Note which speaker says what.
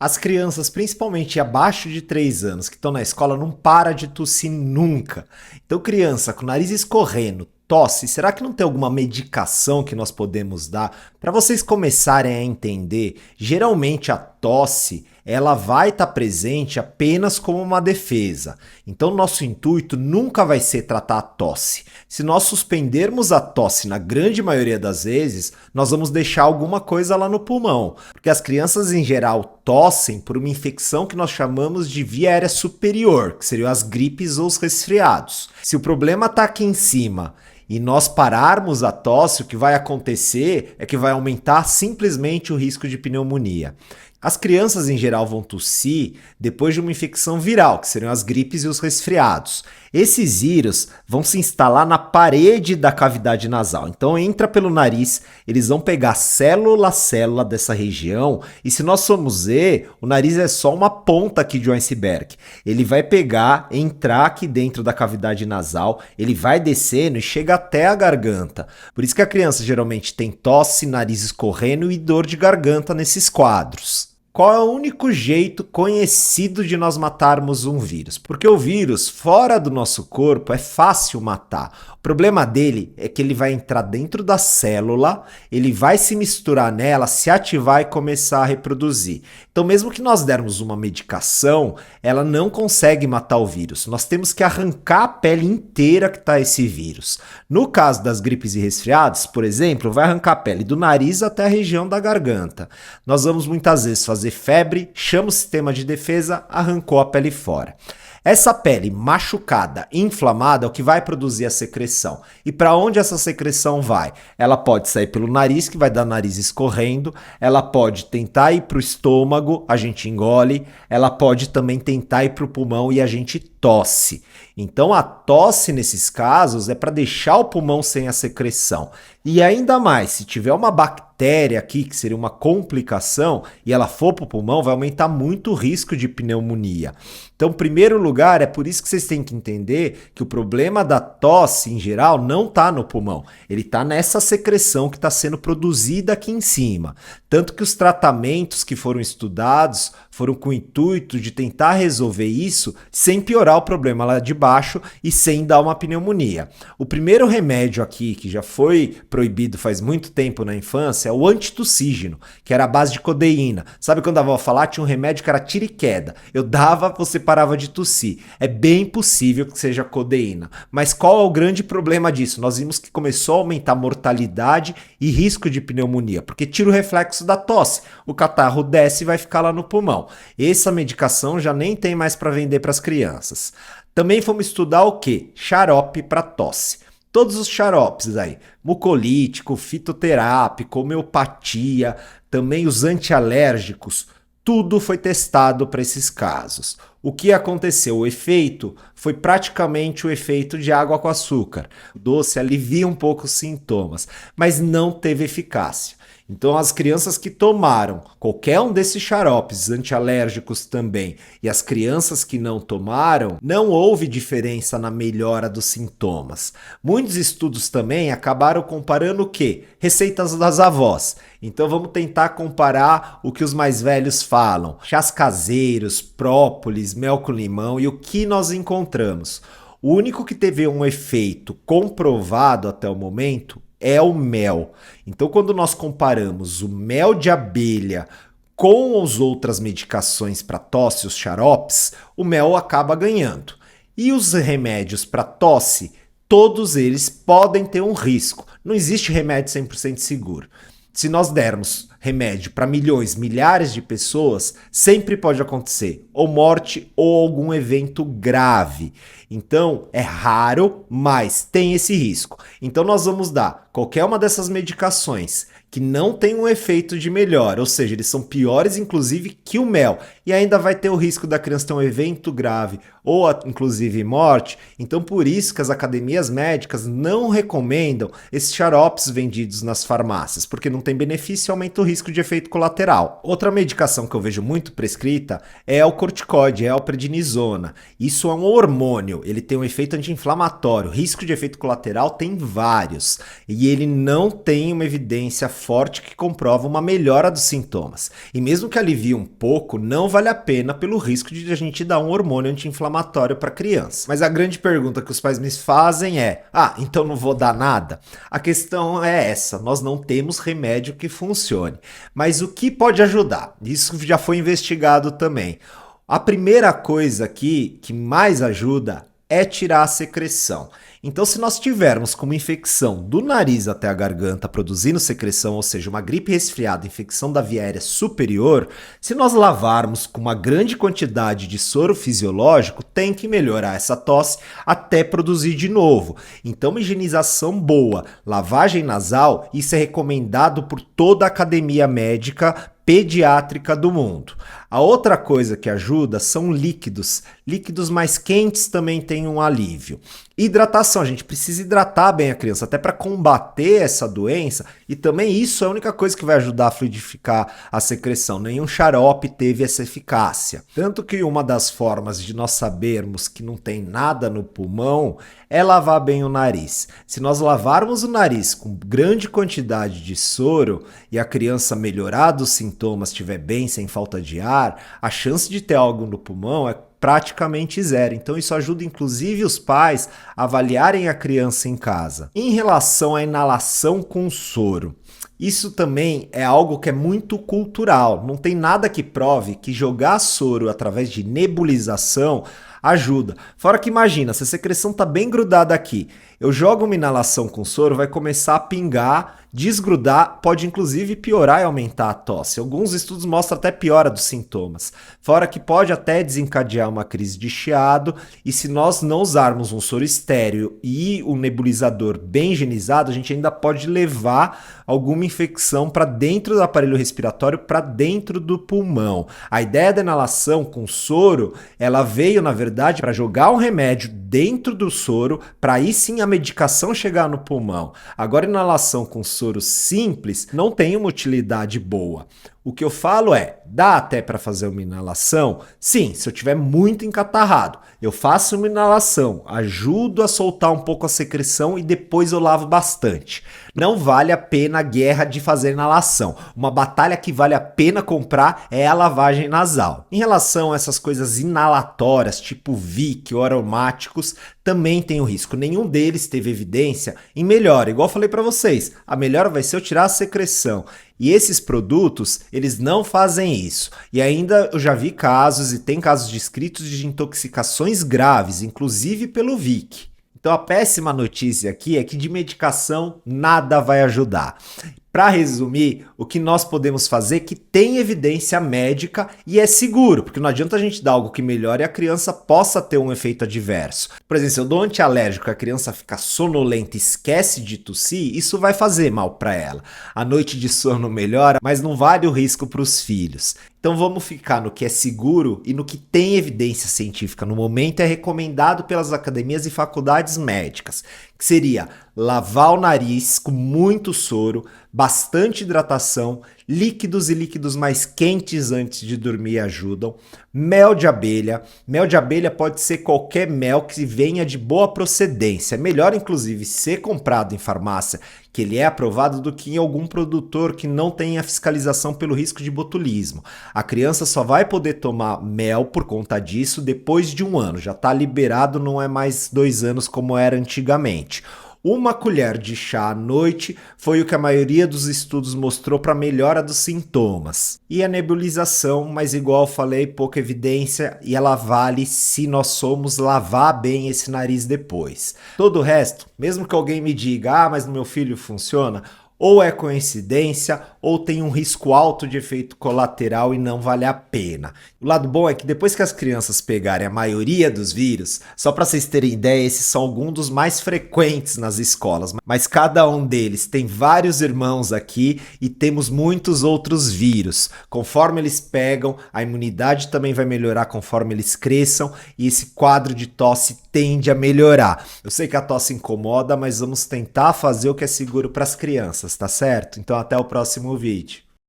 Speaker 1: As crianças, principalmente abaixo de 3 anos, que estão na escola, não para de tossir nunca. Então, criança com o nariz escorrendo, tosse, será que não tem alguma medicação que nós podemos dar para vocês começarem a entender? Geralmente a tosse, ela vai estar presente apenas como uma defesa. Então, nosso intuito nunca vai ser tratar a tosse. Se nós suspendermos a tosse na grande maioria das vezes, nós vamos deixar alguma coisa lá no pulmão, porque as crianças em geral tossem por uma infecção que nós chamamos de via aérea superior, que seriam as gripes ou os resfriados. Se o problema está aqui em cima e nós pararmos a tosse, o que vai acontecer é que vai aumentar simplesmente o risco de pneumonia. As crianças em geral vão tossir depois de uma infecção viral, que seriam as gripes e os resfriados. Esses vírus vão se instalar na parede da cavidade nasal. Então entra pelo nariz, eles vão pegar célula a célula dessa região, e se nós formos ver, o nariz é só uma ponta aqui de um iceberg. Ele vai pegar, entrar aqui dentro da cavidade nasal, ele vai descendo e chega até a garganta. Por isso que a criança geralmente tem tosse, nariz escorrendo e dor de garganta nesses quadros. Qual é o único jeito conhecido de nós matarmos um vírus? Porque o vírus, fora do nosso corpo, é fácil matar. O problema dele é que ele vai entrar dentro da célula, ele vai se misturar nela, se ativar e começar a reproduzir. Então, mesmo que nós dermos uma medicação, ela não consegue matar o vírus. Nós temos que arrancar a pele inteira que está esse vírus. No caso das gripes e resfriados, por exemplo, vai arrancar a pele do nariz até a região da garganta. Nós vamos muitas vezes fazer febre, chama o sistema de defesa, arrancou a pele fora. Essa pele machucada, inflamada, é o que vai produzir a secreção. E para onde essa secreção vai? Ela pode sair pelo nariz, que vai dar nariz escorrendo, ela pode tentar ir para o estômago, a gente engole, ela pode também tentar ir para o pulmão e a gente tosse. Então a tosse nesses casos é para deixar o pulmão sem a secreção. E ainda mais, se tiver uma bactéria aqui, que seria uma complicação, e ela for para o pulmão, vai aumentar muito o risco de pneumonia. Então, em primeiro lugar, é por isso que vocês têm que entender que o problema da tosse, em geral, não está no pulmão. Ele está nessa secreção que está sendo produzida aqui em cima. Tanto que os tratamentos que foram estudados foram com o intuito de tentar resolver isso sem piorar o problema lá de baixo e sem dar uma pneumonia. O primeiro remédio aqui, que já foi proibido faz muito tempo na infância, é o antitussígeno, que era a base de codeína. Sabe quando a avó falava, tinha um remédio que era tiro e queda. Eu dava, você parava de tossir. É bem possível que seja codeína. Mas qual é o grande problema disso? Nós vimos que começou a aumentar a mortalidade e risco de pneumonia, porque tira o reflexo da tosse. O catarro desce e vai ficar lá no pulmão. Essa medicação já nem tem mais para vender para as crianças. Também fomos estudar o que? Xarope para tosse. Todos os xaropes aí, mucolítico, fitoterápico, homeopatia, também os antialérgicos, tudo foi testado para esses casos. O que aconteceu? O efeito foi praticamente o efeito de água com açúcar. O doce alivia um pouco os sintomas, mas não teve eficácia. Então, as crianças que tomaram qualquer um desses xaropes antialérgicos também e as crianças que não tomaram, não houve diferença na melhora dos sintomas. Muitos estudos também acabaram comparando o quê? Receitas das avós. Então, vamos tentar comparar o que os mais velhos falam. Chás caseiros, própolis, mel com limão e o que nós encontramos. O único que teve um efeito comprovado até o momento é o mel. Então, quando nós comparamos o mel de abelha com as outras medicações para tosse, os xaropes, o mel acaba ganhando. E os remédios para tosse, todos eles podem ter um risco. Não existe remédio 100% seguro. Se nós dermos remédio para milhões, milhares de pessoas, sempre pode acontecer ou morte ou algum evento grave. Então, é raro, mas tem esse risco. Então, nós vamos dar qualquer uma dessas medicações que não tem um efeito de melhora, ou seja, eles são piores, inclusive, que o mel, e ainda vai ter o risco da criança ter um evento grave ou, inclusive, morte. Então, por isso que as academias médicas não recomendam esses xaropes vendidos nas farmácias, porque não tem benefício e aumenta o risco de efeito colateral. Outra medicação que eu vejo muito prescrita é o corticoide, é a prednisona. Isso é um hormônio, ele tem um efeito anti-inflamatório, risco de efeito colateral tem vários, e ele não tem uma evidência forte que comprova uma melhora dos sintomas. E mesmo que alivie um pouco, não vale a pena pelo risco de a gente dar um hormônio anti-inflamatório para a criança. Mas a grande pergunta que os pais me fazem é: então não vou dar nada? A questão é essa, nós não temos remédio que funcione. Mas o que pode ajudar? Isso já foi investigado também. A primeira coisa aqui que mais ajuda é tirar a secreção. Então, se nós tivermos como infecção do nariz até a garganta produzindo secreção, ou seja, uma gripe resfriada, infecção da via aérea superior, se nós lavarmos com uma grande quantidade de soro fisiológico, tem que melhorar essa tosse até produzir de novo. Então, uma higienização boa, lavagem nasal, isso é recomendado por toda a academia médica pediátrica do mundo. A outra coisa que ajuda são líquidos. Líquidos mais quentes também têm um alívio. Hidratação, a gente precisa hidratar bem a criança, até para combater essa doença, e também isso é a única coisa que vai ajudar a fluidificar a secreção. Nenhum xarope teve essa eficácia. Tanto que uma das formas de nós sabermos que não tem nada no pulmão é lavar bem o nariz. Se nós lavarmos o nariz com grande quantidade de soro e a criança melhorar dos sintomas, estiver bem, sem falta de ar, a chance de ter algo no pulmão é praticamente zero. Então isso ajuda inclusive os pais a avaliarem a criança em casa. Em relação à inalação com soro, isso também é algo que é muito cultural. Não tem nada que prove que jogar soro através de nebulização ajuda. Fora que imagina, se a secreção está bem grudada aqui, eu jogo uma inalação com soro, vai começar a pingar, desgrudar, pode inclusive piorar e aumentar a tosse. Alguns estudos mostram até piora dos sintomas. Fora que pode até desencadear uma crise de chiado, e se nós não usarmos um soro estéreo e o nebulizador bem higienizado, a gente ainda pode levar alguma infecção para dentro do aparelho respiratório, para dentro do pulmão. A ideia da inalação com soro, ela veio na verdade para jogar um remédio dentro do soro, para aí sim a medicação chegar no pulmão. Agora, inalação com soro simples não tem uma utilidade boa. O que eu falo é, dá até para fazer uma inalação? Sim, se eu tiver muito encatarrado. Eu faço uma inalação, ajudo a soltar um pouco a secreção e depois eu lavo bastante. Não vale a pena a guerra de fazer inalação. Uma batalha que vale a pena comprar é a lavagem nasal. Em relação a essas coisas inalatórias, tipo Vic ou aromáticos, também tem o risco. Nenhum deles teve evidência em melhora. Igual eu falei para vocês, a melhora vai ser eu tirar a secreção. E esses produtos, eles não fazem isso. E ainda eu já vi casos, e tem casos descritos de intoxicações graves, inclusive pelo Vic. Então a péssima notícia aqui é que de medicação nada vai ajudar. Para resumir, o que nós podemos fazer é que tem evidência médica e é seguro, porque não adianta a gente dar algo que melhore e a criança possa ter um efeito adverso. Por exemplo, se eu dou um antialérgico e a criança fica sonolenta e esquece de tossir, isso vai fazer mal para ela. A noite de sono melhora, mas não vale o risco para os filhos. Então vamos ficar no que é seguro e no que tem evidência científica no momento, é recomendado pelas academias e faculdades médicas, que seria lavar o nariz com muito soro, bastante hidratação, líquidos e líquidos mais quentes antes de dormir ajudam, mel de abelha pode ser qualquer mel que venha de boa procedência, é melhor inclusive ser comprado em farmácia, que ele é aprovado, do que em algum produtor que não tenha fiscalização pelo risco de botulismo. A criança só vai poder tomar mel por conta disso depois de 1 ano, já está liberado, não é mais 2 anos como era antigamente. 1 colher de chá à noite foi o que a maioria dos estudos mostrou para melhora dos sintomas. E a nebulização, mas igual eu falei, pouca evidência, e ela vale se nós somos lavar bem esse nariz depois. Todo o resto, mesmo que alguém me diga, mas no meu filho funciona, ou é coincidência, ou tem um risco alto de efeito colateral e não vale a pena. O lado bom é que depois que as crianças pegarem a maioria dos vírus, só para vocês terem ideia, esses são alguns dos mais frequentes nas escolas, mas cada um deles tem vários irmãos aqui e temos muitos outros vírus. Conforme eles pegam, a imunidade também vai melhorar conforme eles cresçam e esse quadro de tosse tende a melhorar. Eu sei que a tosse incomoda, mas vamos tentar fazer o que é seguro para as crianças, tá certo? Então até o próximo vídeo.